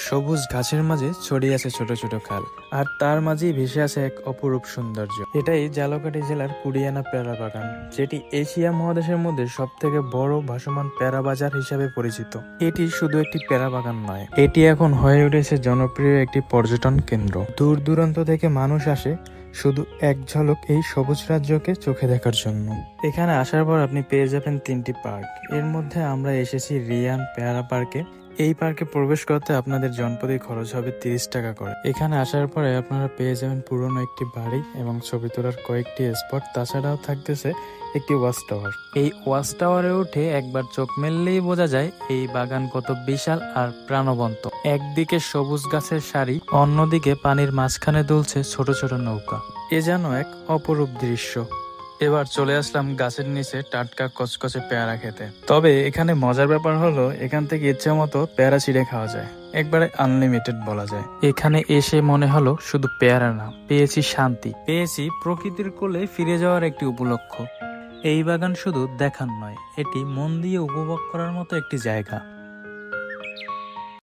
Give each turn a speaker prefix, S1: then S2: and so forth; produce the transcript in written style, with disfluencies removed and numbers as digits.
S1: সবুজ ঘাসের মাঝে ছড়িয়ে আছে ছোট ছোট খাল, আর তার মাঝেই ভেসে আছে এক অপরূপ সৌন্দর্য। এটাই ঝালকাঠি জেলার কুড়িয়ানা পেয়ারা বাগান, যেটি এশিয়া মহাদেশের মধ্যে সব থেকে বড় ভাসমান পেয়ারা বাজার হিসাবে পরিচিত। এটি শুধু একটি পেয়ারা বাগান নয়, এটি এখন হয়ে উঠেছে জনপ্রিয় একটি পর্যটন কেন্দ্র। দূর দূরান্ত থেকে মানুষ আসে শুধু এক ঝলক এই সবুজ রাজ্যকে চোখে দেখার জন্য। এখানে আসার পর আপনি পেয়ে যাবেন 3টি পার্ক। এর মধ্যে আমরা এসেছি রিয়ান পেয়ারা পার্কে। এই পার্কে প্রবেশ করতে আপনাদের জনপ্রতি খরচ হবে 30 টাকা করে। এখানে আসার পরে আপনারা পেয়ে যাবেন পুরনো একটি বাড়ি এবং ছবি তোলার কয়েকটি স্পট। তাছাড়াও থাকতেছে একটি ওয়াচ টাওয়ার। এই ওয়াচ টাওয়ারে উঠে একবার চোখ মেললেই বোঝা যায় এই বাগান কত বিশাল আর প্রাণবন্ত। একদিকে সবুজ গাছের সারি, অন্যদিকে পানির মাঝখানে দুলছে ছোট ছোট নৌকা। এ যেন এক অপরূপ দৃশ্য। এবার চলে আসলাম গাছের নিচে টাটকা কচকচে পেয়ারা খেতে। তবে এখানে মজার ব্যাপার হলো, এখান থেকে ইচ্ছে মতো পেয়ারা ছিঁড়ে খাওয়া যায়, একবারে আনলিমিটেড বলা যায়। এখানে এসে মনে হলো শুধু পেয়ারা না, পেয়েছি শান্তি, পেয়েছি প্রকৃতির কোলে ফিরে যাওয়ার একটি উপলক্ষ। এই বাগান শুধু দেখার নয়, এটি মন দিয়ে উপভোগ করার মতো একটি জায়গা।